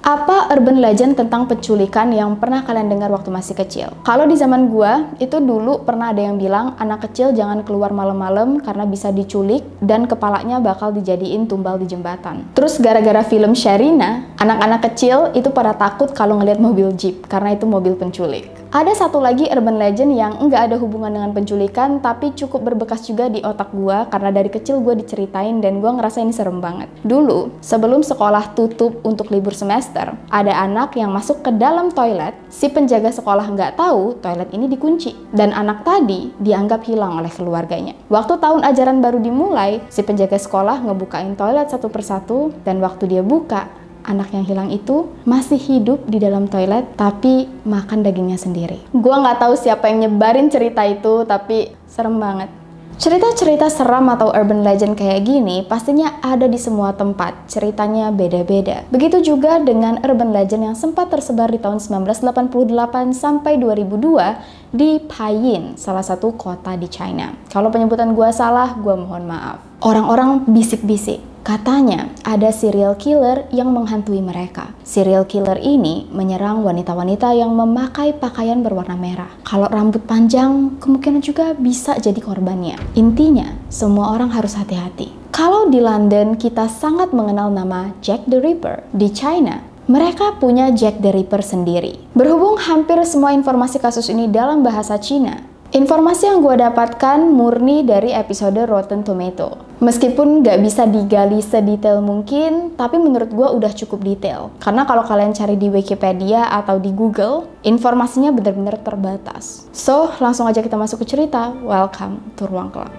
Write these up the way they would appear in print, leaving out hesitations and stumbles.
Apa urban legend tentang penculikan yang pernah kalian dengar waktu masih kecil? Kalau di zaman gua, itu dulu pernah ada yang bilang anak kecil jangan keluar malam-malam karena bisa diculik dan kepalanya bakal dijadiin tumbal di jembatan. Terus gara-gara film Sherina, anak-anak kecil itu pada takut kalau ngeliat mobil jeep karena itu mobil penculik. Ada satu lagi urban legend yang nggak ada hubungan dengan penculikan tapi cukup berbekas juga di otak gua karena dari kecil gua diceritain dan gua ngerasa ini serem banget. Dulu, sebelum sekolah tutup untuk libur semester, ada anak yang masuk ke dalam toilet, si penjaga sekolah nggak tahu toilet ini dikunci. Dan anak tadi dianggap hilang oleh keluarganya. Waktu tahun ajaran baru dimulai, si penjaga sekolah ngebukain toilet satu persatu dan waktu dia buka, anak yang hilang itu masih hidup di dalam toilet tapi makan dagingnya sendiri. Gua nggak tahu siapa yang nyebarin cerita itu, tapi serem banget. Cerita-cerita seram atau urban legend kayak gini pastinya ada di semua tempat, ceritanya beda-beda. Begitu juga dengan urban legend yang sempat tersebar di tahun 1988 sampai 2002 di Paiyin, salah satu kota di China. Kalau penyebutan gua salah, gua mohon maaf. Orang-orang bisik-bisik. Katanya ada serial killer yang menghantui mereka. Serial killer ini menyerang wanita-wanita yang memakai pakaian berwarna merah. Kalau rambut panjang, kemungkinan juga bisa jadi korbannya. Intinya, semua orang harus hati-hati. Kalau di London kita sangat mengenal nama Jack the Ripper, di China mereka punya Jack the Ripper sendiri. Berhubung hampir semua informasi kasus ini dalam bahasa Cina, informasi yang gue dapatkan murni dari episode Rotten Tomato. Meskipun nggak bisa digali sedetail mungkin, tapi menurut gue udah cukup detail. Karena kalau kalian cari di Wikipedia atau di Google, informasinya benar-benar terbatas. So, langsung aja kita masuk ke cerita. Welcome to Ruang Kelab.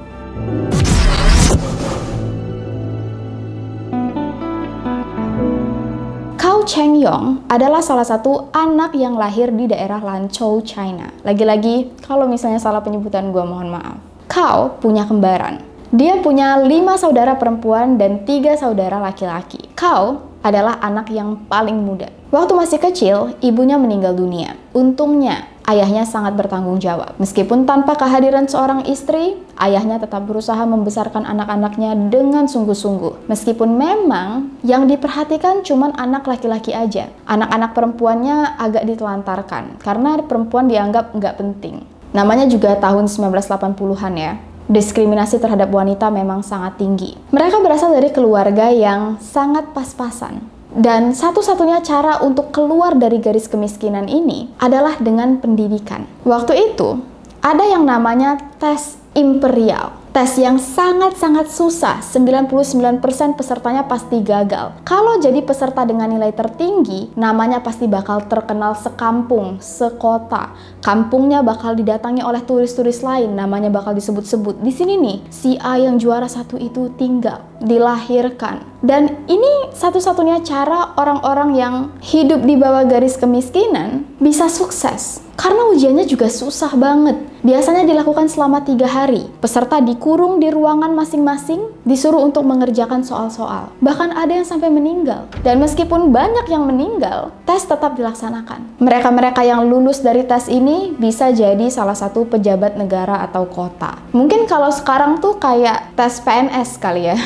Cao Chengyong adalah salah satu anak yang lahir di daerah Lanzhou, China. Lagi-lagi, kalau misalnya salah penyebutan gue mohon maaf. Cao punya kembaran. Dia punya 5 saudara perempuan dan 3 saudara laki-laki. Cao adalah anak yang paling muda. Waktu masih kecil, ibunya meninggal dunia. Untungnya, ayahnya sangat bertanggung jawab. Meskipun tanpa kehadiran seorang istri, ayahnya tetap berusaha membesarkan anak-anaknya dengan sungguh-sungguh. Meskipun memang yang diperhatikan cuma anak laki-laki aja. Anak-anak perempuannya agak ditelantarkan, karena perempuan dianggap nggak penting. Namanya juga tahun 1980-an ya. Diskriminasi terhadap wanita memang sangat tinggi. Mereka berasal dari keluarga yang sangat pas-pasan. Dan satu-satunya cara untuk keluar dari garis kemiskinan ini adalah dengan pendidikan. Waktu itu, ada yang namanya tes imperial. Tes yang sangat-sangat susah, 99% pesertanya pasti gagal. Kalau jadi peserta dengan nilai tertinggi, namanya pasti bakal terkenal sekampung, sekota. Kampungnya bakal didatangi oleh turis-turis lain, namanya bakal disebut-sebut. Di sini nih, si A yang juara 1 itu tinggal, dilahirkan. Dan ini satu-satunya cara orang-orang yang hidup di bawah garis kemiskinan bisa sukses. Karena ujiannya juga susah banget. Biasanya dilakukan selama 3 hari. Peserta dikurung di ruangan masing-masing, disuruh untuk mengerjakan soal-soal. Bahkan ada yang sampai meninggal. Dan meskipun banyak yang meninggal, tes tetap dilaksanakan. Mereka-mereka yang lulus dari tes ini bisa jadi salah satu pejabat negara atau kota. Mungkin kalau sekarang tuh kayak tes PNS kali ya.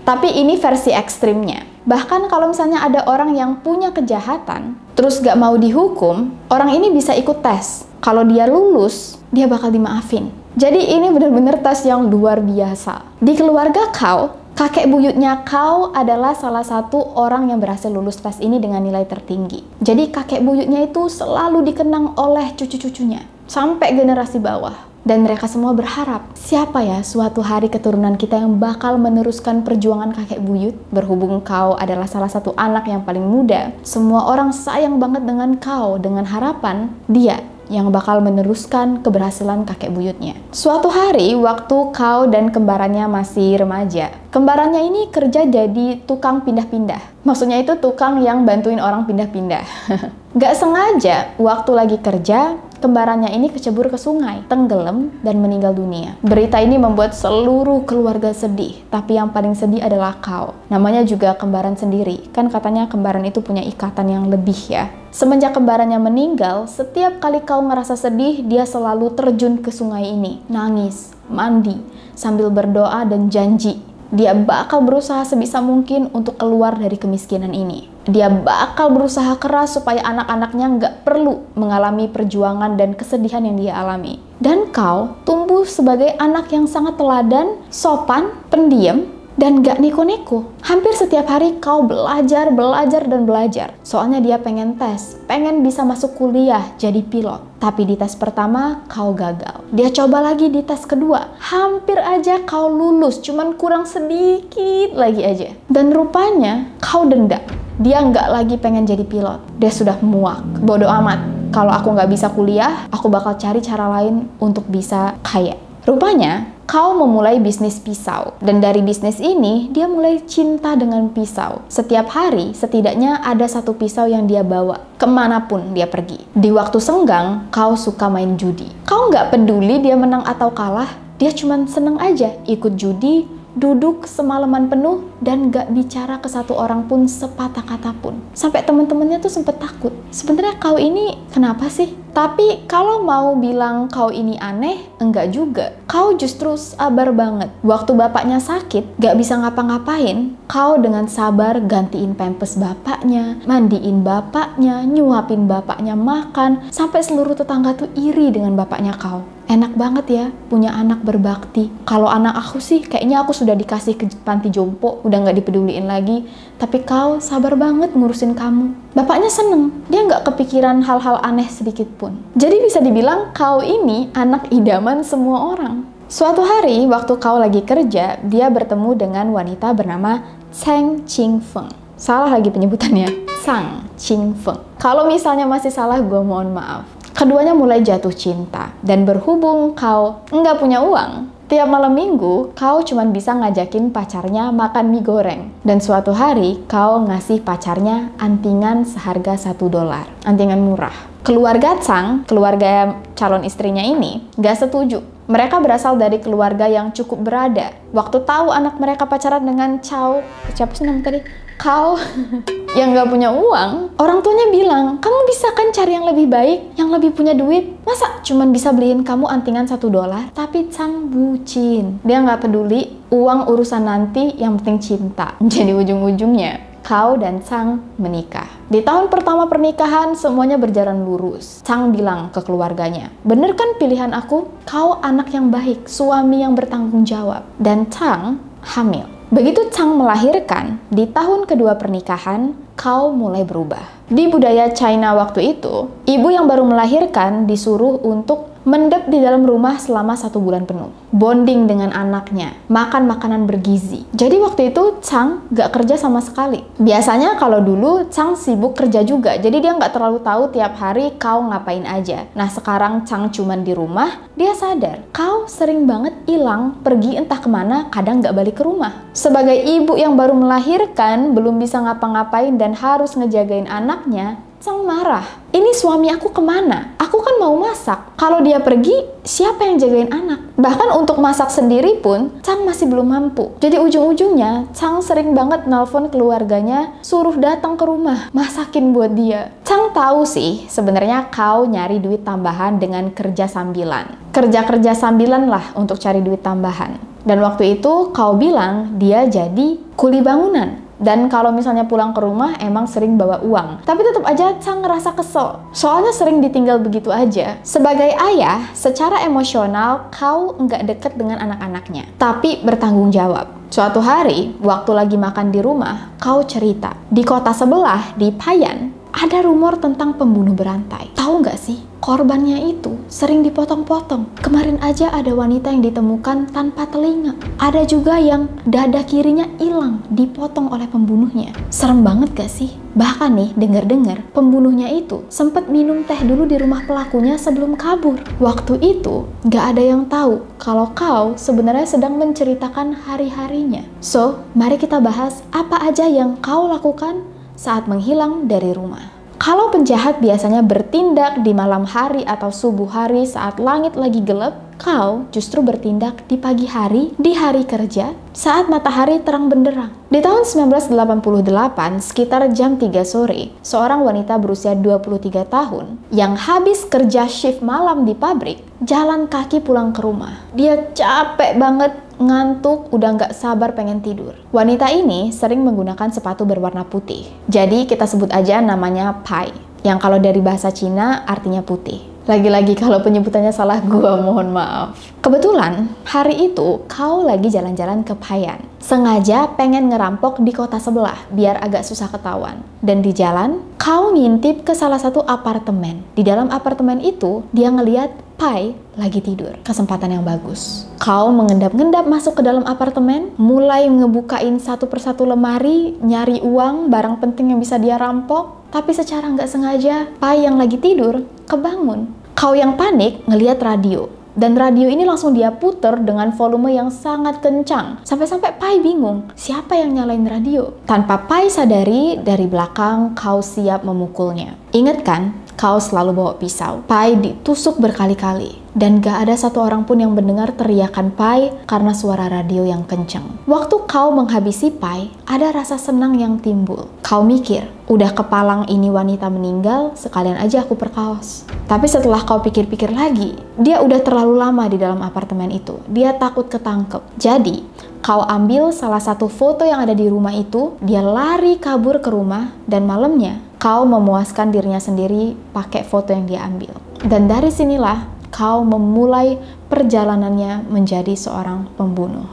Tapi ini versi ekstrimnya. Bahkan kalau misalnya ada orang yang punya kejahatan, terus gak mau dihukum, orang ini bisa ikut tes. Kalau dia lulus, dia bakal dimaafin. Jadi ini benar-benar tes yang luar biasa. Di keluarga Cao, kakek buyutnya Cao adalah salah satu orang yang berhasil lulus tes ini dengan nilai tertinggi. Jadi kakek buyutnya itu selalu dikenang oleh cucu-cucunya, sampai generasi bawah. Dan mereka semua berharap, siapa ya suatu hari keturunan kita yang bakal meneruskan perjuangan kakek buyut? Berhubung Cao adalah salah satu anak yang paling muda, semua orang sayang banget dengan Cao, dengan harapan dia yang bakal meneruskan keberhasilan kakek buyutnya. Suatu hari, waktu Cao dan kembarannya masih remaja, kembarannya ini kerja jadi tukang pindah-pindah. Maksudnya itu tukang yang bantuin orang pindah-pindah. Gak sengaja, waktu lagi kerja, kembarannya ini kecebur ke sungai, tenggelam, dan meninggal dunia. Berita ini membuat seluruh keluarga sedih, tapi yang paling sedih adalah Cao. Namanya juga kembaran sendiri, kan katanya kembaran itu punya ikatan yang lebih ya. Semenjak kembarannya meninggal, setiap kali Cao ngerasa sedih, dia selalu terjun ke sungai ini, nangis, mandi, sambil berdoa dan janji Dia bakal berusaha sebisa mungkin untuk keluar dari kemiskinan ini. Dia bakal berusaha keras supaya anak-anaknya nggak perlu mengalami perjuangan dan kesedihan yang dia alami. Dan kau tumbuh sebagai anak yang sangat teladan, sopan, pendiam, dan gak neko-neko. Hampir setiap hari kau belajar, dan belajar. Soalnya dia pengen tes, pengen bisa masuk kuliah jadi pilot. Tapi di tes pertama, kau gagal. Dia coba lagi di tes kedua. Hampir aja kau lulus, cuman kurang sedikit lagi aja. Dan rupanya, kau denda. Dia nggak lagi pengen jadi pilot. Dia sudah muak. Bodoh amat. Kalau aku nggak bisa kuliah, aku bakal cari cara lain untuk bisa kaya. Rupanya, kau memulai bisnis pisau. Dan dari bisnis ini, dia mulai cinta dengan pisau. Setiap hari, setidaknya ada satu pisau yang dia bawa kemanapun dia pergi. Di waktu senggang, kau suka main judi. Kau nggak peduli dia menang atau kalah, dia cuma seneng aja ikut judi, duduk semalaman penuh, dan gak bicara ke satu orang pun sepatah kata pun. Sampai temen-temennya tuh sempet takut. Sebenarnya kau ini kenapa sih? Tapi kalau mau bilang kau ini aneh, enggak juga. Kau justru sabar banget. Waktu bapaknya sakit, gak bisa ngapa-ngapain, kau dengan sabar gantiin pampers bapaknya, mandiin bapaknya, nyuapin bapaknya makan, sampai seluruh tetangga tuh iri dengan bapaknya kau. Enak banget ya punya anak berbakti. Kalau anak aku sih kayaknya aku sudah dikasih ke panti jompo, udah nggak dipeduliin lagi. Tapi kau sabar banget ngurusin kamu. Bapaknya seneng, dia nggak kepikiran hal-hal aneh sedikit pun. Jadi bisa dibilang kau ini anak idaman semua orang. Suatu hari waktu kau lagi kerja, dia bertemu dengan wanita bernama Chang Qingfeng. Salah lagi penyebutannya, Chang Qingfeng. Kalau misalnya masih salah, gue mohon maaf. Keduanya mulai jatuh cinta, dan berhubung kau nggak punya uang, tiap malam minggu kau cuma bisa ngajakin pacarnya makan mie goreng. Dan suatu hari kau ngasih pacarnya antingan seharga $1, antingan murah. Keluarga Chang, keluarga calon istrinya ini, nggak setuju. Mereka berasal dari keluarga yang cukup berada. Waktu tahu anak mereka pacaran dengan siapa sih nama tadi? Kau yang nggak punya uang, orang tuanya bilang, kamu bisa kan cari yang lebih baik, yang lebih punya duit. Masa cuman bisa beliin kamu antingan $1? Tapi Chang bucin. Dia nggak peduli uang urusan nanti, yang penting cinta. Jadi ujung-ujungnya kau dan Chang menikah. Di tahun pertama pernikahan, semuanya berjalan lurus. Chang bilang ke keluarganya, bener kan pilihan aku? Kau anak yang baik, suami yang bertanggung jawab. Dan Chang hamil. Begitu Chang melahirkan, di tahun kedua pernikahan, kau mulai berubah. Di budaya China waktu itu, ibu yang baru melahirkan disuruh untuk mendep di dalam rumah selama 1 bulan penuh. Bonding dengan anaknya, makan makanan bergizi. Jadi waktu itu Chang gak kerja sama sekali. Biasanya kalau dulu Chang sibuk kerja juga, jadi dia gak terlalu tahu tiap hari kau ngapain aja. Nah sekarang Chang cuman di rumah, dia sadar kau sering banget hilang, pergi entah kemana, kadang gak balik ke rumah. Sebagai ibu yang baru melahirkan, belum bisa ngapa-ngapain dan harus ngejagain anaknya, Chang marah. Ini suami aku kemana? Aku kan mau masak. Kalau dia pergi, siapa yang jagain anak? Bahkan untuk masak sendiri pun, Chang masih belum mampu. Jadi ujung-ujungnya, Chang sering banget nelpon keluarganya, suruh datang ke rumah, masakin buat dia. Chang tahu sih, sebenarnya kau nyari duit tambahan dengan kerja sambilan. Kerja-kerja sambilan lah untuk cari duit tambahan. Dan waktu itu kau bilang dia jadi kuli bangunan. Dan kalau misalnya pulang ke rumah emang sering bawa uang. Tapi tetap aja Chang ngerasa kesel. Soalnya sering ditinggal begitu aja. Sebagai ayah, secara emosional kau nggak deket dengan anak-anaknya. Tapi bertanggung jawab. Suatu hari, waktu lagi makan di rumah, kau cerita. Di kota sebelah, di Payan, ada rumor tentang pembunuh berantai. Tahu nggak sih? Korbannya itu sering dipotong-potong. Kemarin aja ada wanita yang ditemukan tanpa telinga. Ada juga yang dada kirinya hilang, dipotong oleh pembunuhnya. Serem banget gak sih? Bahkan nih, dengar-dengar pembunuhnya itu sempat minum teh dulu di rumah pelakunya sebelum kabur. Waktu itu, gak ada yang tahu kalau kau sebenarnya sedang menceritakan hari-harinya. So, mari kita bahas apa aja yang kau lakukan saat menghilang dari rumah. Kalau penjahat biasanya bertindak di malam hari atau subuh hari saat langit lagi gelap, kau justru bertindak di pagi hari, di hari kerja, saat matahari terang benderang. Di tahun 1988, sekitar jam 3 sore, seorang wanita berusia 23 tahun yang habis kerja shift malam di pabrik, jalan kaki pulang ke rumah. Dia capek banget, ngantuk, udah nggak sabar pengen tidur. Wanita ini sering menggunakan sepatu berwarna putih. Jadi kita sebut aja namanya Pai, yang kalau dari bahasa Cina artinya putih. Lagi-lagi kalau penyebutannya salah, gua mohon maaf. Kebetulan hari itu Kau lagi jalan-jalan ke Paian. Sengaja pengen ngerampok di kota sebelah biar agak susah ketahuan. Dan di jalan, Kau ngintip ke salah satu apartemen. Di dalam apartemen itu, dia ngeliat Pai lagi tidur. Kesempatan yang bagus. Kau mengendap-endap masuk ke dalam apartemen, mulai ngebukain satu persatu lemari, nyari uang, barang penting yang bisa dia rampok. Tapi secara nggak sengaja, Pai yang lagi tidur kebangun. Kau yang panik ngeliat radio. Dan radio ini langsung dia puter dengan volume yang sangat kencang. Sampai-sampai Pai bingung, siapa yang nyalain radio? Tanpa Pai sadari, dari belakang Kau siap memukulnya. Ingat kan? Kau selalu bawa pisau. Pai ditusuk berkali-kali. Dan gak ada satu orang pun yang mendengar teriakan Pai karena suara radio yang kencang. Waktu Kau menghabisi Pai, ada rasa senang yang timbul. Kau mikir, udah kepalang ini wanita meninggal, sekalian aja aku perkaos. Tapi setelah Kau pikir-pikir lagi, dia udah terlalu lama di dalam apartemen itu. Dia takut ketangkep. Jadi, Kau ambil salah satu foto yang ada di rumah itu, dia lari kabur ke rumah, dan malamnya Kau memuaskan dirinya sendiri pakai foto yang dia ambil. Dan dari sinilah Kau memulai perjalanannya menjadi seorang pembunuh.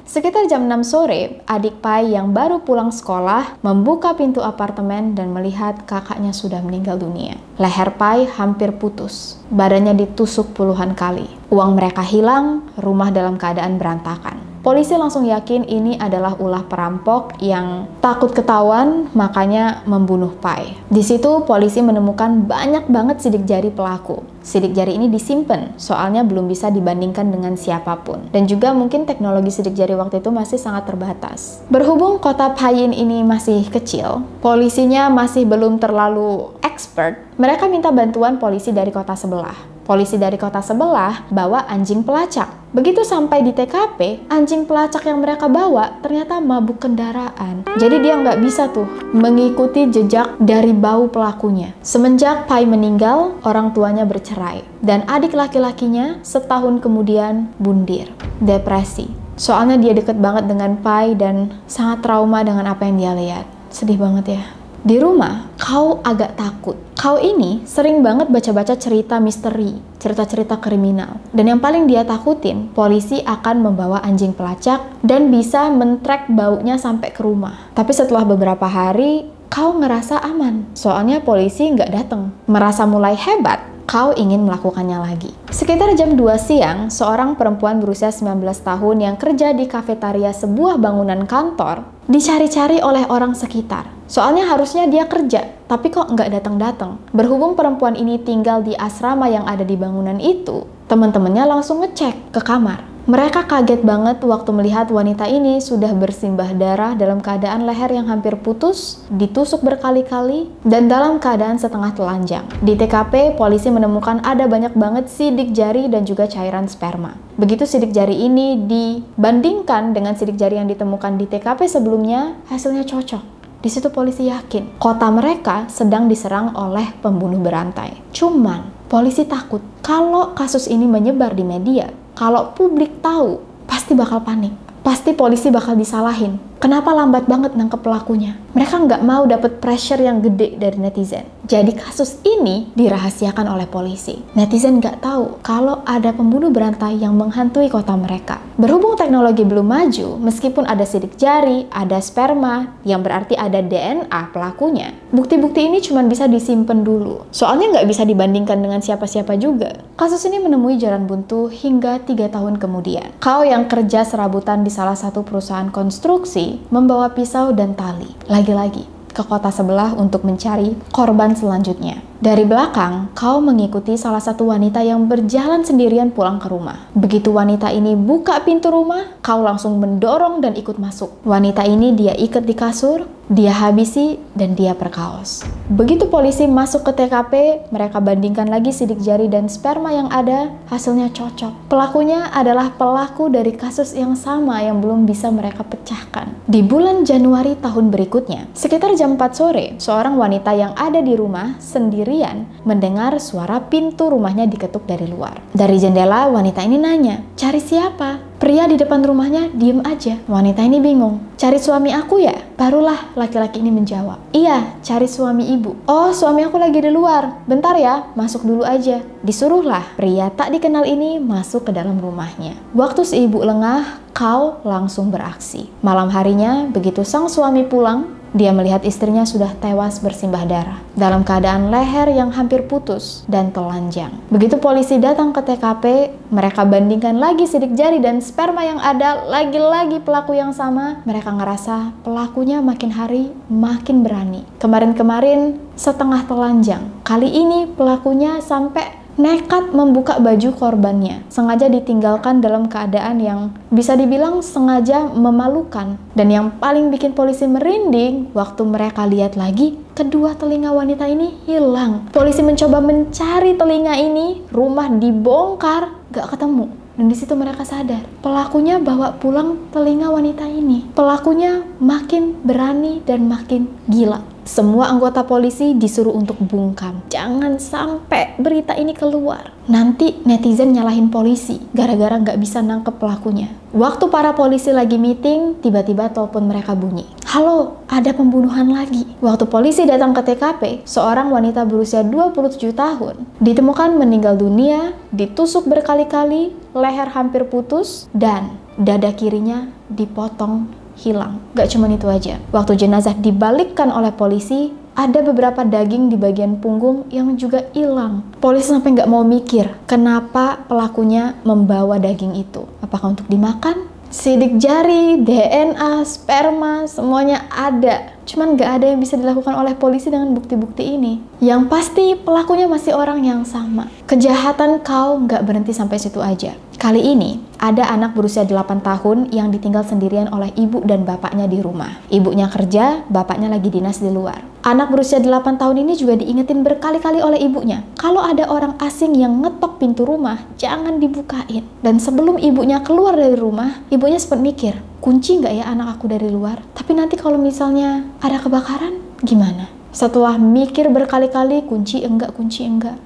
Sekitar jam 6 sore, adik Pai yang baru pulang sekolah membuka pintu apartemen dan melihat kakaknya sudah meninggal dunia. Leher Pai hampir putus, badannya ditusuk puluhan kali. Uang mereka hilang, rumah dalam keadaan berantakan. Polisi langsung yakin ini adalah ulah perampok yang takut ketahuan, makanya membunuh Pai. Di situ polisi menemukan banyak banget sidik jari pelaku. Sidik jari ini disimpan, soalnya belum bisa dibandingkan dengan siapapun. Dan juga mungkin teknologi sidik jari waktu itu masih sangat terbatas. Berhubung kota Paian ini masih kecil, polisinya masih belum terlalu expert, mereka minta bantuan polisi dari kota sebelah. Polisi dari kota sebelah bawa anjing pelacak. Begitu sampai di TKP, anjing pelacak yang mereka bawa ternyata mabuk kendaraan. Jadi dia nggak bisa tuh mengikuti jejak dari bau pelakunya. Semenjak Pai meninggal, orang tuanya bercerai. Dan adik laki-lakinya setahun kemudian bundir, depresi. Soalnya dia deket banget dengan Pai dan sangat trauma dengan apa yang dia lihat. Sedih banget ya. Di rumah, Kau agak takut. Kau ini sering banget baca-baca cerita misteri, cerita-cerita kriminal. Dan yang paling dia takutin, polisi akan membawa anjing pelacak dan bisa men-track baunya sampai ke rumah. Tapi setelah beberapa hari, Kau ngerasa aman. Soalnya polisi nggak datang. Merasa mulai hebat, Kau ingin melakukannya lagi. Sekitar jam 2 siang, seorang perempuan berusia 19 tahun yang kerja di kafetaria sebuah bangunan kantor dicari-cari oleh orang sekitar. Soalnya harusnya dia kerja, tapi kok nggak datang-datang. Berhubung perempuan ini tinggal di asrama yang ada di bangunan itu, teman-temannya langsung ngecek ke kamar. Mereka kaget banget waktu melihat wanita ini sudah bersimbah darah dalam keadaan leher yang hampir putus, ditusuk berkali-kali, dan dalam keadaan setengah telanjang. Di TKP, polisi menemukan ada banyak banget sidik jari dan juga cairan sperma. Begitu sidik jari ini dibandingkan dengan sidik jari yang ditemukan di TKP sebelumnya, hasilnya cocok. Di situ polisi yakin kota mereka sedang diserang oleh pembunuh berantai. Cuman, polisi takut kalau kasus ini menyebar di media, kalau publik tahu, pasti bakal panik. Pasti polisi bakal disalahin. Kenapa lambat banget nangkep pelakunya? Mereka nggak mau dapet pressure yang gede dari netizen. Jadi kasus ini dirahasiakan oleh polisi. Netizen nggak tahu kalau ada pembunuh berantai yang menghantui kota mereka. Berhubung teknologi belum maju, meskipun ada sidik jari, ada sperma, yang berarti ada DNA pelakunya, bukti-bukti ini cuma bisa disimpan dulu. Soalnya nggak bisa dibandingkan dengan siapa-siapa juga. Kasus ini menemui jalan buntu hingga 3 tahun kemudian. Kau yang kerja serabutan di salah satu perusahaan konstruksi membawa pisau dan tali. Lagi-lagi ke kota sebelah untuk mencari korban selanjutnya. Dari belakang, Kau mengikuti salah satu wanita yang berjalan sendirian pulang ke rumah. Begitu wanita ini buka pintu rumah, Kau langsung mendorong dan ikut masuk. Wanita ini dia ikat di kasur, dia habisi, dan dia perkaos. Begitu polisi masuk ke TKP, mereka bandingkan lagi sidik jari dan sperma yang ada, hasilnya cocok. Pelakunya adalah pelaku dari kasus yang sama yang belum bisa mereka pecahkan. Di bulan Januari tahun berikutnya, sekitar jam 4 sore, seorang wanita yang ada di rumah sendiri sendirian mendengar suara pintu rumahnya diketuk dari luar. Dari jendela, wanita ini nanya, "Cari siapa?" Pria di depan rumahnya diem aja. Wanita ini bingung. "Cari suami aku ya?" Barulah laki-laki ini menjawab, "Iya, cari suami ibu." "Oh, suami aku lagi di luar. Bentar ya, masuk dulu aja." Disuruhlah pria tak dikenal ini masuk ke dalam rumahnya. Waktu si ibu lengah, Kao langsung beraksi. Malam harinya, begitu sang suami pulang, dia melihat istrinya sudah tewas bersimbah darah dalam keadaan leher yang hampir putus dan telanjang. Begitu polisi datang ke TKP, mereka bandingkan lagi sidik jari dan sperma yang ada, lagi-lagi pelaku yang sama. Mereka ngerasa pelakunya makin hari makin berani. Kemarin-kemarin setengah telanjang, kali ini pelakunya sampai nekat membuka baju korbannya, sengaja ditinggalkan dalam keadaan yang bisa dibilang sengaja memalukan. Dan yang paling bikin polisi merinding, waktu mereka lihat lagi, kedua telinga wanita ini hilang. Polisi mencoba mencari telinga ini, rumah dibongkar, gak ketemu. Dan di situ mereka sadar, pelakunya bawa pulang telinga wanita ini. Pelakunya makin berani dan makin gila. Semua anggota polisi disuruh untuk bungkam. Jangan sampai berita ini keluar. Nanti netizen nyalahin polisi gara-gara nggak bisa nangkep pelakunya. Waktu para polisi lagi meeting, tiba-tiba telepon mereka bunyi. "Halo, ada pembunuhan lagi." Waktu polisi datang ke TKP, seorang wanita berusia 27 tahun ditemukan meninggal dunia, ditusuk berkali-kali, leher hampir putus, dan dada kirinya dipotong hilang. Gak cuman itu aja. Waktu jenazah dibalikkan oleh polisi, ada beberapa daging di bagian punggung yang juga hilang. Polisi sampai nggak mau mikir kenapa pelakunya membawa daging itu. Apakah untuk dimakan? Sidik jari, DNA, sperma, semuanya ada. Cuman nggak ada yang bisa dilakukan oleh polisi dengan bukti-bukti ini. Yang pasti pelakunya masih orang yang sama. Kejahatan Kao nggak berhenti sampai situ aja. Kali ini, ada anak berusia 8 tahun yang ditinggal sendirian oleh ibu dan bapaknya di rumah. Ibunya kerja, bapaknya lagi dinas di luar. Anak berusia 8 tahun ini juga diingetin berkali-kali oleh ibunya, kalau ada orang asing yang ngetok pintu rumah, jangan dibukain. Dan sebelum ibunya keluar dari rumah, ibunya sempat mikir, kunci nggak ya anak aku dari luar? Tapi nanti kalau misalnya ada kebakaran, gimana? Setelah mikir berkali-kali, kunci enggak.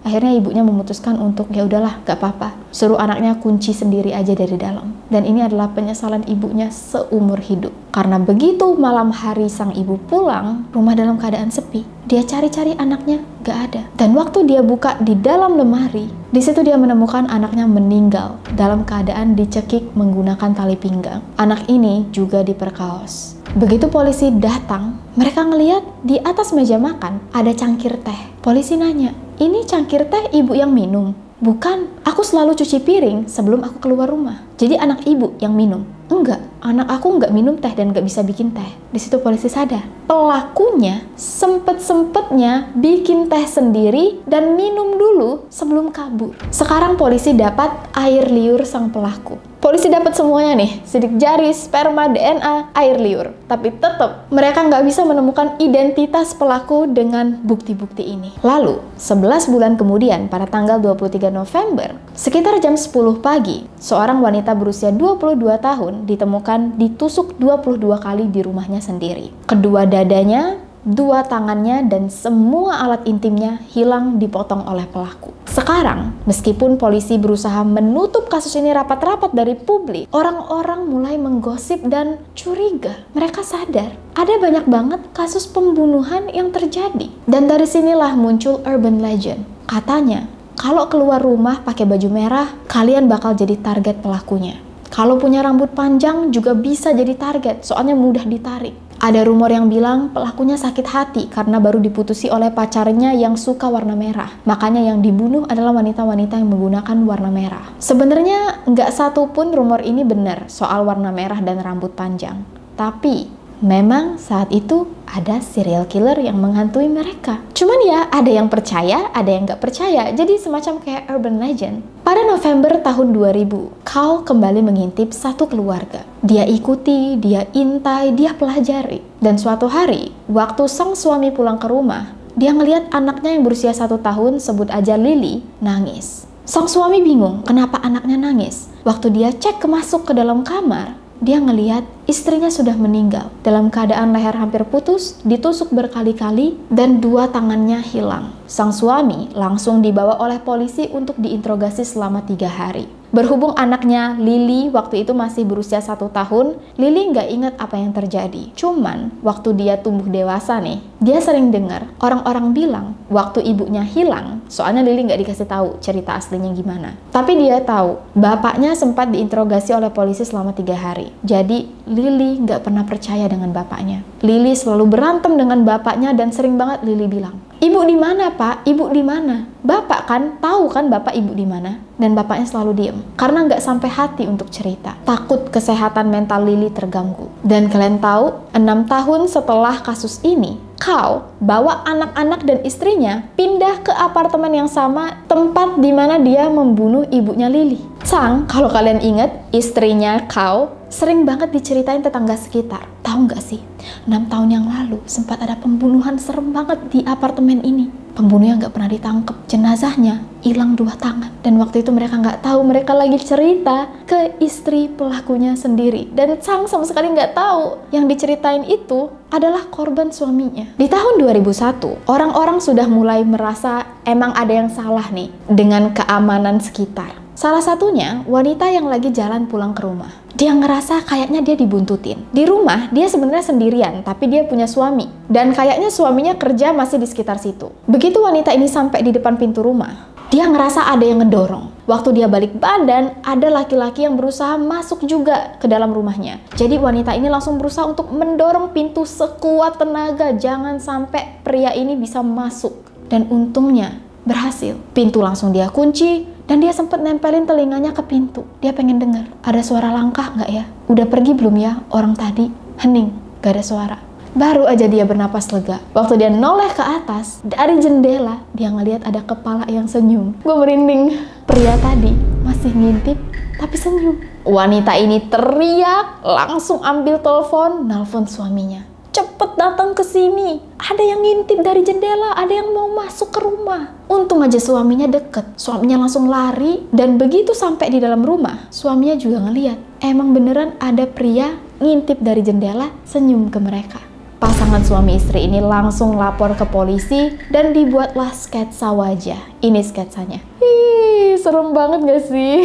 Akhirnya ibunya memutuskan untuk ya udahlah, gak apa-apa. Suruh anaknya kunci sendiri aja dari dalam. Dan ini adalah penyesalan ibunya seumur hidup. Karena begitu malam hari sang ibu pulang, rumah dalam keadaan sepi. Dia cari-cari anaknya, gak ada. Dan waktu dia buka di dalam lemari, di situ dia menemukan anaknya meninggal dalam keadaan dicekik menggunakan tali pinggang. Anak ini juga diperkaos. Begitu polisi datang, mereka ngeliat di atas meja makan ada cangkir teh. Polisi nanya, "Ini cangkir teh ibu yang minum?" "Bukan, aku selalu cuci piring sebelum aku keluar rumah." "Jadi anak ibu yang minum?" "Enggak, anak aku nggak minum teh dan nggak bisa bikin teh." Di situ polisi sadar, pelakunya sempet-sempetnya bikin teh sendiri dan minum dulu sebelum kabur. Sekarang polisi dapat air liur sang pelaku. Polisi dapat semuanya nih, sidik jari, sperma, DNA, air liur. Tapi tetap mereka nggak bisa menemukan identitas pelaku dengan bukti-bukti ini. Lalu, 11 bulan kemudian pada tanggal 23 November, sekitar jam 10 pagi, seorang wanita berusia 22 tahun ditemukan ditusuk 22 kali di rumahnya sendiri. Kedua dadanya, 2 tangannya, dan semua alat intimnya hilang dipotong oleh pelaku. Sekarang, meskipun polisi berusaha menutup kasus ini rapat-rapat dari publik, orang-orang mulai menggosip dan curiga. Mereka sadar, ada banyak banget kasus pembunuhan yang terjadi. Dan dari sinilah muncul urban legend. Katanya, kalau keluar rumah pakai baju merah, kalian bakal jadi target pelakunya. Kalau punya rambut panjang juga bisa jadi target, soalnya mudah ditarik. Ada rumor yang bilang pelakunya sakit hati karena baru diputusi oleh pacarnya yang suka warna merah. Makanya yang dibunuh adalah wanita-wanita yang menggunakan warna merah. Sebenarnya nggak satu pun rumor ini benar soal warna merah dan rambut panjang. Tapi memang saat itu ada serial killer yang menghantui mereka. Cuman ya ada yang percaya, ada yang nggak percaya. Jadi semacam kayak urban legend. Pada November tahun 2000, Kao kembali mengintip satu keluarga. Dia ikuti, dia intai, dia pelajari. Dan suatu hari, waktu sang suami pulang ke rumah, dia ngelihat anaknya yang berusia 1 tahun, sebut aja Lily, nangis. Sang suami bingung kenapa anaknya nangis. Waktu dia cek masuk ke dalam kamar, dia ngelihat istrinya sudah meninggal dalam keadaan leher hampir putus, ditusuk berkali-kali, dan 2 tangannya hilang. Sang suami langsung dibawa oleh polisi untuk diinterogasi selama 3 hari. Berhubung anaknya Lily waktu itu masih berusia 1 tahun, Lily nggak ingat apa yang terjadi. Cuman waktu dia tumbuh dewasa nih, dia sering dengar orang-orang bilang waktu ibunya hilang, soalnya Lily nggak dikasih tahu cerita aslinya gimana. Tapi dia tahu bapaknya sempat diinterogasi oleh polisi selama 3 hari. Jadi Lily nggak pernah percaya dengan bapaknya. Lily selalu berantem dengan bapaknya dan sering banget Lily bilang, "Ibu di mana, Pak? Ibu di mana?" Bapak kan tahu kan bapak ibu di mana, dan bapaknya selalu diem karena nggak sampai hati untuk cerita. Takut kesehatan mental Lily terganggu. Dan kalian tahu, 6 tahun setelah kasus ini, Kao bawa anak-anak dan istrinya pindah ke apartemen yang sama tempat di mana dia membunuh ibunya Lily. Chang, kalau kalian ingat, istrinya Kao sering banget diceritain tetangga sekitar. Tahu nggak sih, 6 tahun yang lalu sempat ada pembunuhan serem banget di apartemen ini. Pembunuhnya nggak pernah ditangkap, jenazahnya hilang 2 tangan. Dan waktu itu mereka nggak tahu, mereka lagi cerita ke istri pelakunya sendiri. Dan Chang sama sekali nggak tahu yang diceritain itu adalah korban suaminya. Di tahun 2001, orang-orang sudah mulai merasa emang ada yang salah nih dengan keamanan sekitar. Salah satunya, wanita yang lagi jalan pulang ke rumah. Dia ngerasa kayaknya dia dibuntutin. Di rumah, dia sebenarnya sendirian, tapi dia punya suami. Dan kayaknya suaminya kerja masih di sekitar situ. Begitu wanita ini sampai di depan pintu rumah, dia ngerasa ada yang ngedorong. Waktu dia balik badan, ada laki-laki yang berusaha masuk juga ke dalam rumahnya. Jadi wanita ini langsung berusaha untuk mendorong pintu sekuat tenaga. Jangan sampai pria ini bisa masuk. Dan untungnya berhasil. Pintu langsung dia kunci. Dan dia sempat nempelin telinganya ke pintu. Dia pengen dengar, ada suara langkah nggak ya? Udah pergi belum ya orang tadi? Hening, gak ada suara. Baru aja dia bernapas lega. Waktu dia noleh ke atas, dari jendela, dia ngelihat ada kepala yang senyum. Gue merinding. Pria tadi masih ngintip, tapi senyum. Wanita ini teriak, langsung ambil telepon, nelpon suaminya. "Cepet datang ke sini. Ada yang ngintip dari jendela, ada yang mau masuk ke rumah." Untung aja suaminya deket. Suaminya langsung lari, dan begitu sampai di dalam rumah, suaminya juga ngeliat. Emang beneran ada pria ngintip dari jendela, senyum ke mereka. Pasangan suami istri ini langsung lapor ke polisi, dan dibuatlah sketsa wajah. Ini sketsanya. Ih, serem banget gak sih?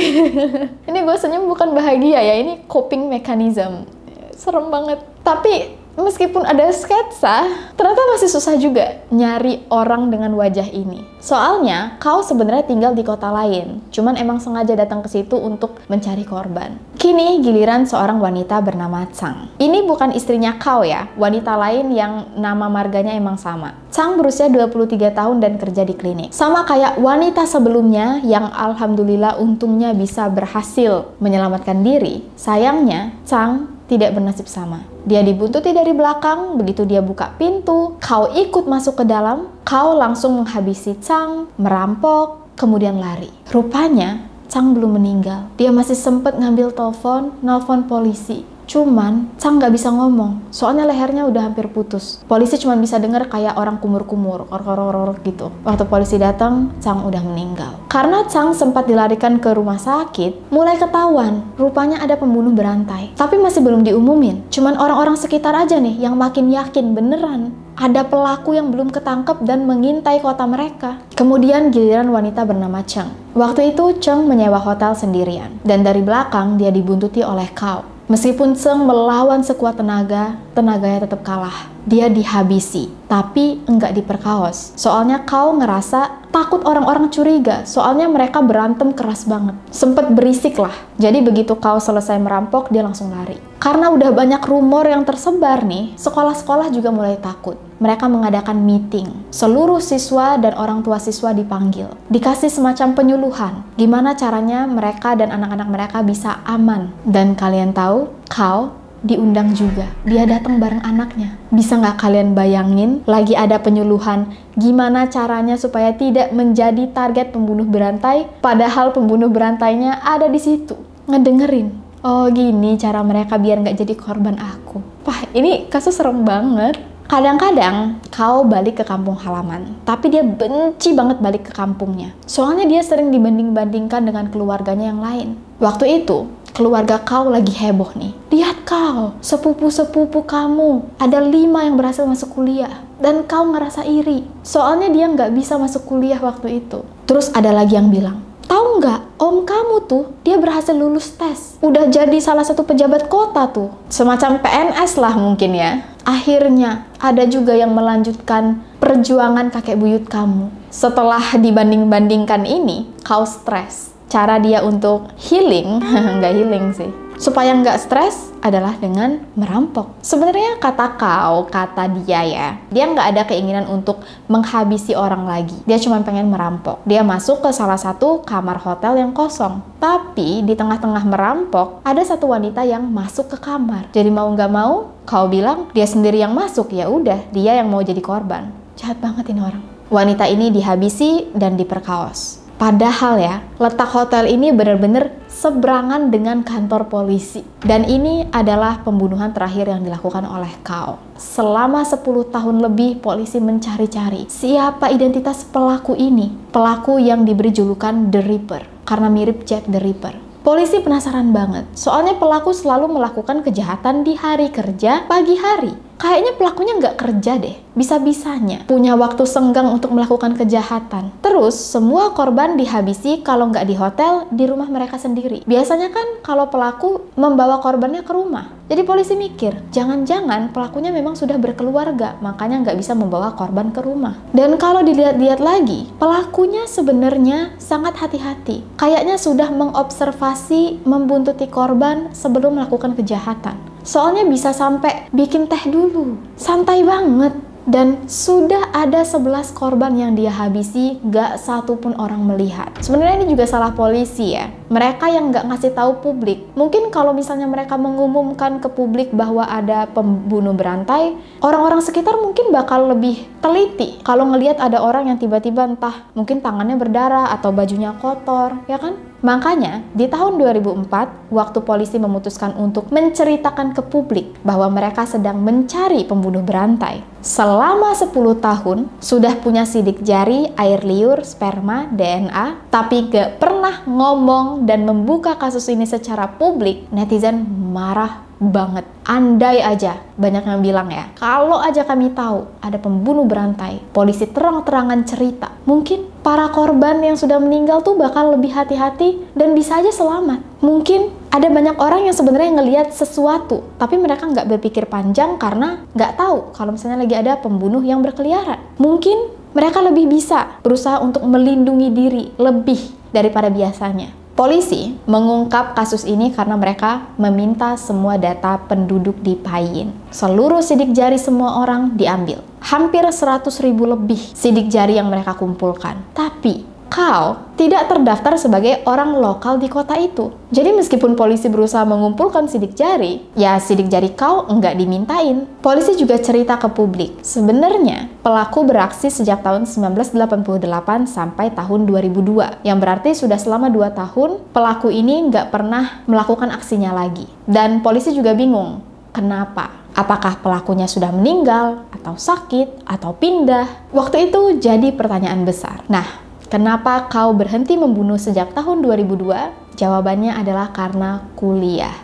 Ini gue senyum bukan bahagia ya, ini coping mechanism. Serem banget. Tapi meskipun ada sketsa, ternyata masih susah juga nyari orang dengan wajah ini. Soalnya, Kao sebenarnya tinggal di kota lain, cuman emang sengaja datang ke situ untuk mencari korban. Kini giliran seorang wanita bernama Chang. Ini bukan istrinya Kao ya, wanita lain yang nama marganya emang sama. Chang berusia 23 tahun dan kerja di klinik. Sama kayak wanita sebelumnya yang alhamdulillah untungnya bisa berhasil menyelamatkan diri. Sayangnya, Chang tidak bernasib sama. Dia dibuntuti dari belakang, begitu dia buka pintu, Kao ikut masuk ke dalam, Kao langsung menghabisi Chang, merampok, kemudian lari. Rupanya, Chang belum meninggal. Dia masih sempat ngambil telepon, nelpon polisi. Cuman, Chang nggak bisa ngomong, soalnya lehernya udah hampir putus. Polisi cuma bisa denger kayak orang kumur-kumur, korok-korok gitu. Waktu polisi datang, Chang udah meninggal. Karena Chang sempat dilarikan ke rumah sakit, mulai ketahuan, rupanya ada pembunuh berantai. Tapi masih belum diumumin, cuman orang-orang sekitar aja nih yang makin yakin beneran ada pelaku yang belum ketangkep dan mengintai kota mereka. Kemudian giliran wanita bernama Cheng. Waktu itu Cheng menyewa hotel sendirian, dan dari belakang dia dibuntuti oleh Kao. Meskipun Cheng melawan sekuat tenaga, tenaganya tetap kalah. Dia dihabisi, tapi enggak diperkaos. Soalnya Kao ngerasa takut orang-orang curiga, soalnya mereka berantem keras banget. Sempet berisik lah. Jadi begitu Kao selesai merampok, dia langsung lari. Karena udah banyak rumor yang tersebar nih, sekolah-sekolah juga mulai takut. Mereka mengadakan meeting. Seluruh siswa dan orang tua siswa dipanggil. Dikasih semacam penyuluhan. Gimana caranya mereka dan anak-anak mereka bisa aman. Dan kalian tahu, Kao diundang juga. Dia datang bareng anaknya. Bisa nggak kalian bayangin lagi ada penyuluhan gimana caranya supaya tidak menjadi target pembunuh berantai, padahal pembunuh berantainya ada di situ. Ngedengerin. Oh gini cara mereka biar nggak jadi korban aku. Wah ini kasus serem banget. Kadang-kadang Kao balik ke kampung halaman, tapi dia benci banget balik ke kampungnya. Soalnya dia sering dibanding-bandingkan dengan keluarganya yang lain. Waktu itu, keluarga Kau lagi heboh nih. Lihat Kau, sepupu-sepupu kamu, ada 5 yang berhasil masuk kuliah. Dan Kau ngerasa iri, soalnya dia nggak bisa masuk kuliah waktu itu. Terus ada lagi yang bilang, tahu nggak, om kamu tuh, dia berhasil lulus tes. Udah jadi salah satu pejabat kota tuh. Semacam PNS lah mungkin ya. Akhirnya, ada juga yang melanjutkan perjuangan kakek buyut kamu. Setelah dibanding-bandingkan ini, Kau stres. Cara dia untuk healing, nggak healing sih, supaya nggak stres adalah dengan merampok. Sebenarnya kata Kau, kata dia ya, dia nggak ada keinginan untuk menghabisi orang lagi. Dia cuma pengen merampok. Dia masuk ke salah satu kamar hotel yang kosong. Tapi di tengah-tengah merampok, ada satu wanita yang masuk ke kamar. Jadi mau nggak mau, Kau bilang dia sendiri yang masuk. Ya udah, dia yang mau jadi korban. Jahat banget ini orang. Wanita ini dihabisi dan diperkaos. Padahal ya, letak hotel ini benar-benar seberangan dengan kantor polisi. Dan ini adalah pembunuhan terakhir yang dilakukan oleh Kau. Selama 10 tahun lebih, polisi mencari-cari siapa identitas pelaku ini. Pelaku yang diberi julukan The Ripper, karena mirip Jack the Ripper. Polisi penasaran banget, soalnya pelaku selalu melakukan kejahatan di hari kerja pagi hari. Kayaknya pelakunya nggak kerja deh, bisa-bisanya punya waktu senggang untuk melakukan kejahatan. Terus, semua korban dihabisi kalau nggak di hotel, di rumah mereka sendiri. Biasanya kan kalau pelaku membawa korbannya ke rumah. Jadi polisi mikir, jangan-jangan pelakunya memang sudah berkeluarga, makanya nggak bisa membawa korban ke rumah. Dan kalau dilihat-lihat lagi, pelakunya sebenarnya sangat hati-hati. Kayaknya sudah mengobservasi, membuntuti korban sebelum melakukan kejahatan. Soalnya bisa sampai bikin teh dulu. Santai banget. Dan sudah ada 11 korban yang dia habisi, gak satu pun orang melihat. Sebenarnya ini juga salah polisi ya. Mereka yang gak ngasih tahu publik. Mungkin kalau misalnya mereka mengumumkan ke publik bahwa ada pembunuh berantai, orang-orang sekitar mungkin bakal lebih teliti. Kalau ngelihat ada orang yang tiba-tiba entah mungkin tangannya berdarah atau bajunya kotor, ya kan? Makanya, di tahun 2004, waktu polisi memutuskan untuk menceritakan ke publik bahwa mereka sedang mencari pembunuh berantai. Selama 10 tahun, sudah punya sidik jari, air liur, sperma, DNA, tapi gak pernah ngomong dan membuka kasus ini secara publik, netizen marah banget. Andai aja, banyak yang bilang ya, kalau aja kami tahu ada pembunuh berantai, polisi terang-terangan cerita, mungkin para korban yang sudah meninggal tuh bakal lebih hati-hati dan bisa aja selamat. Mungkin ada banyak orang yang sebenarnya ngelihat sesuatu, tapi mereka nggak berpikir panjang karena nggak tahu kalau misalnya lagi ada pembunuh yang berkeliaran. Mungkin mereka lebih bisa berusaha untuk melindungi diri lebih daripada biasanya. Polisi mengungkap kasus ini karena mereka meminta semua data penduduk di Payin. Seluruh sidik jari semua orang diambil. Hampir 100.000 lebih sidik jari yang mereka kumpulkan. Tapi Kau tidak terdaftar sebagai orang lokal di kota itu. Jadi meskipun polisi berusaha mengumpulkan sidik jari, ya sidik jari Kau enggak dimintain. Polisi juga cerita ke publik, sebenarnya pelaku beraksi sejak tahun 1988 sampai tahun 2002. Yang berarti sudah selama 2 tahun, pelaku ini nggak pernah melakukan aksinya lagi. Dan polisi juga bingung, kenapa? Apakah pelakunya sudah meninggal, atau sakit, atau pindah? Waktu itu jadi pertanyaan besar. Nah, kenapa Kau berhenti membunuh sejak tahun 2002? Jawabannya adalah karena kuliah.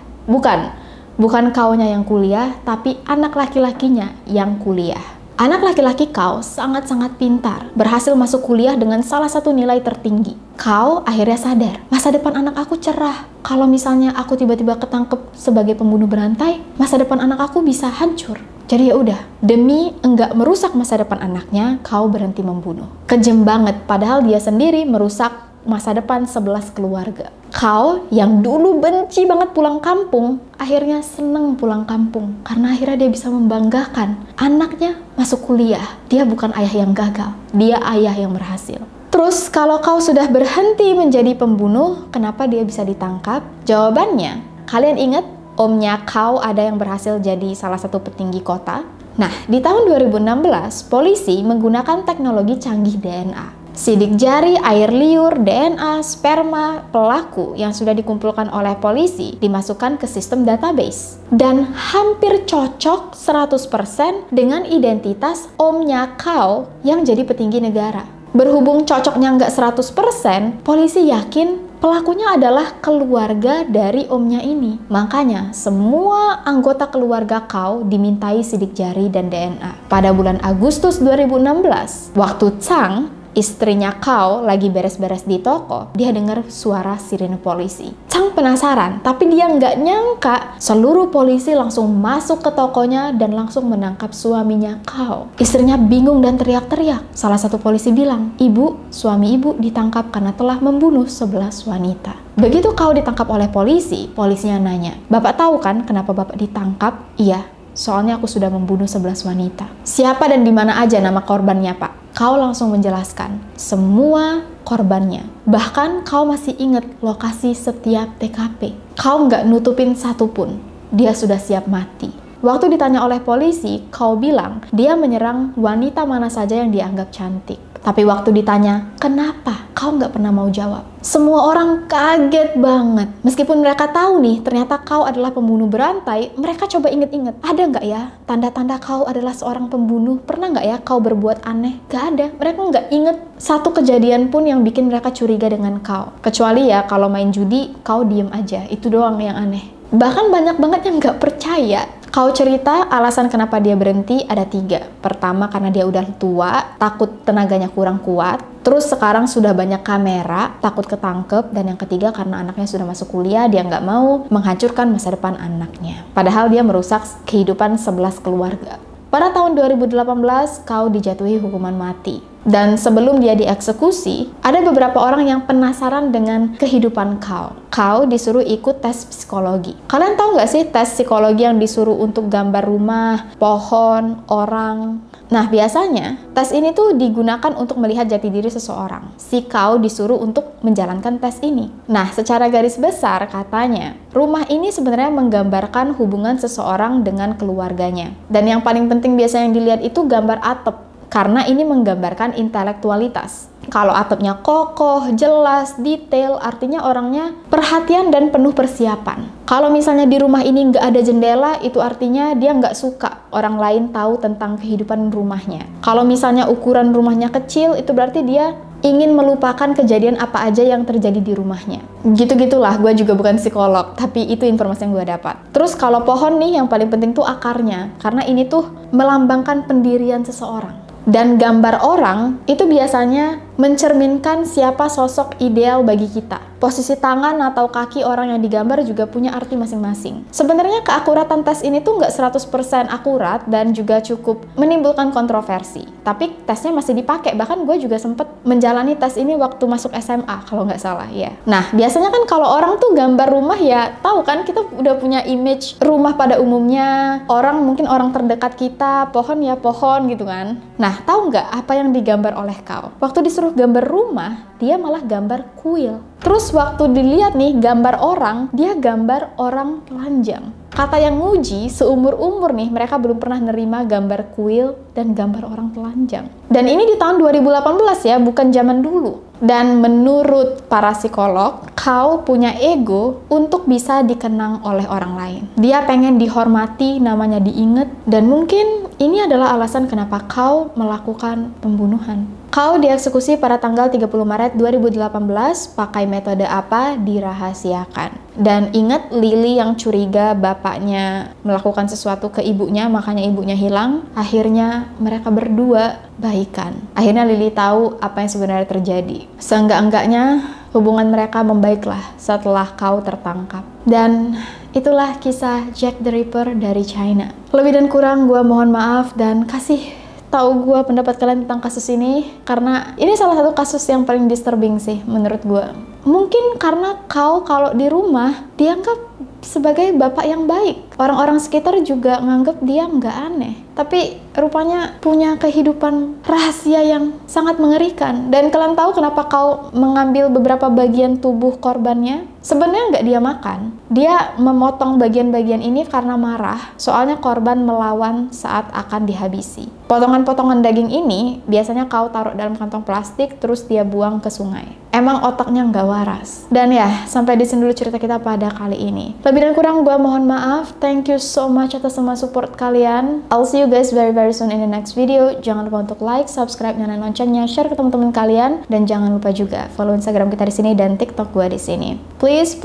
Bukan Kaunya yang kuliah, tapi anak laki-lakinya yang kuliah. Anak laki-laki Kau sangat-sangat pintar, berhasil masuk kuliah dengan salah satu nilai tertinggi. Kau akhirnya sadar, masa depan anak aku cerah. Kalau misalnya aku tiba-tiba ketangkep sebagai pembunuh berantai, masa depan anak aku bisa hancur. Jadi ya udah, demi enggak merusak masa depan anaknya, Kau berhenti membunuh. Kejem banget, padahal dia sendiri merusak masa depan 11 keluarga. Kau yang dulu benci banget pulang kampung, akhirnya seneng pulang kampung. Karena akhirnya dia bisa membanggakan anaknya masuk kuliah. Dia bukan ayah yang gagal, dia ayah yang berhasil. Terus kalau Kau sudah berhenti menjadi pembunuh, kenapa dia bisa ditangkap? Jawabannya, kalian ingat? Omnya Kau ada yang berhasil jadi salah satu petinggi kota. Nah, di tahun 2016, polisi menggunakan teknologi canggih DNA. Sidik jari, air liur, DNA, sperma, pelaku yang sudah dikumpulkan oleh polisi dimasukkan ke sistem database. Dan hampir cocok 100% dengan identitas omnya Kau yang jadi petinggi negara. Berhubung cocoknya nggak 100%, polisi yakin Pelakunya adalah keluarga dari omnya ini. Makanya semua anggota keluarga Kao dimintai sidik jari dan DNA. Pada bulan Agustus 2016, waktu Chang, istrinya Kao, lagi beres-beres di toko, dia dengar suara sirine polisi. Chang penasaran, tapi dia nggak nyangka seluruh polisi langsung masuk ke tokonya dan langsung menangkap suaminya Kao. Istrinya bingung dan teriak-teriak. Salah satu polisi bilang, "Ibu, suami ibu ditangkap karena telah membunuh 11 wanita." Begitu Kao ditangkap oleh polisi, polisinya nanya, "Bapak tahu kan kenapa bapak ditangkap?" "Iya, soalnya aku sudah membunuh 11 wanita." "Siapa dan di mana aja nama korbannya, Pak?" Kao langsung menjelaskan semua korbannya. Bahkan Kao masih ingat lokasi setiap TKP. Kao nggak nutupin satupun. Dia sudah siap mati. Waktu ditanya oleh polisi, Kao bilang dia menyerang wanita mana saja yang dianggap cantik. Tapi waktu ditanya, kenapa? Kao nggak pernah mau jawab. Semua orang kaget banget. Meskipun mereka tahu nih, ternyata Kao adalah pembunuh berantai, mereka coba inget-inget. Ada nggak ya tanda-tanda Kao adalah seorang pembunuh? Pernah nggak ya Kao berbuat aneh? Gak ada. Mereka nggak inget satu kejadian pun yang bikin mereka curiga dengan Kao. Kecuali ya kalau main judi, Kao diem aja. Itu doang yang aneh. Bahkan banyak banget yang nggak percaya. Kao cerita alasan kenapa dia berhenti ada 3. Pertama karena dia udah tua, takut tenaganya kurang kuat. Terus sekarang sudah banyak kamera, takut ketangkep. Dan yang ketiga karena anaknya sudah masuk kuliah, dia nggak mau menghancurkan masa depan anaknya. Padahal dia merusak kehidupan 11 keluarga. Pada tahun 2018, Kao dijatuhi hukuman mati. Dan sebelum dia dieksekusi, ada beberapa orang yang penasaran dengan kehidupan Kao. Kao disuruh ikut tes psikologi. Kalian tahu nggak sih tes psikologi yang disuruh untuk gambar rumah, pohon, orang? Nah, biasanya tes ini tuh digunakan untuk melihat jati diri seseorang. Si Kao disuruh untuk menjalankan tes ini. Nah, secara garis besar katanya, rumah ini sebenarnya menggambarkan hubungan seseorang dengan keluarganya. Dan yang paling penting biasanya yang dilihat itu gambar atap. Karena ini menggambarkan intelektualitas. Kalau atapnya kokoh, jelas, detail, artinya orangnya perhatian dan penuh persiapan. Kalau misalnya di rumah ini nggak ada jendela, itu artinya dia nggak suka orang lain tahu tentang kehidupan rumahnya. Kalau misalnya ukuran rumahnya kecil, itu berarti dia ingin melupakan kejadian apa aja yang terjadi di rumahnya. Gitu-gitulah, gue juga bukan psikolog, tapi itu informasi yang gue dapat. Terus kalau pohon nih, yang paling penting tuh akarnya. Karena ini tuh melambangkan pendirian seseorang. Dan gambar orang itu biasanya mencerminkan siapa sosok ideal bagi kita. Posisi tangan atau kaki orang yang digambar juga punya arti masing-masing. Sebenarnya keakuratan tes ini tuh nggak 100% akurat dan juga cukup menimbulkan kontroversi. Tapi tesnya masih dipakai, bahkan gue juga sempet menjalani tes ini waktu masuk SMA kalau nggak salah ya. Nah, biasanya kan kalau orang tuh gambar rumah ya tahu kan kita udah punya image rumah pada umumnya. Orang mungkin orang terdekat kita, pohon ya pohon gitu kan. Nah, tahu nggak apa yang digambar oleh Kao? Waktu disuruh gambar rumah, dia malah gambar kuil. Terus waktu dilihat nih gambar orang, dia gambar orang telanjang. Kata yang nguji, seumur-umur nih mereka belum pernah nerima gambar kuil dan gambar orang telanjang. Dan ini di tahun 2018 ya, bukan zaman dulu. Dan menurut para psikolog, Kao punya ego untuk bisa dikenang oleh orang lain. Dia pengen dihormati, namanya diinget, dan mungkin ini adalah alasan kenapa Kao melakukan pembunuhan. Kao dieksekusi pada tanggal 30 Maret 2018, pakai metode apa? Dirahasiakan. Dan ingat Lily yang curiga bapaknya melakukan sesuatu ke ibunya, makanya ibunya hilang. Akhirnya mereka berdua baikan. Akhirnya Lily tahu apa yang sebenarnya terjadi. Seenggak-enggaknya hubungan mereka membaiklah setelah Kao tertangkap. Dan itulah kisah Jack the Ripper dari China. Lebih dan kurang gue mohon maaf dan kasih tahu gue pendapat kalian tentang kasus ini, karena ini salah satu kasus yang paling disturbing sih menurut gue. Mungkin karena Kao kalau di rumah dianggap sebagai bapak yang baik. Orang-orang sekitar juga nganggap dia nggak aneh. Tapi rupanya punya kehidupan rahasia yang sangat mengerikan. Dan kalian tahu kenapa Kao mengambil beberapa bagian tubuh korbannya? Sebenarnya nggak dia makan. Dia memotong bagian-bagian ini karena marah. Soalnya korban melawan saat akan dihabisi. Potongan-potongan daging ini biasanya Kao taruh dalam kantong plastik terus dia buang ke sungai. Emang otaknya nggak waras. Dan ya, sampai di sini dulu cerita kita pada kali ini. Lebih dan kurang gue mohon maaf. thank you so much atas semua support kalian. I'll see you guys very soon in the next video. Jangan lupa untuk like, subscribe, nyalain loncengnya, share ke teman-teman kalian, dan jangan lupa juga follow Instagram kita di sini dan TikTok gue di sini. Please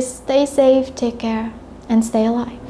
stay safe, take care, and stay alive.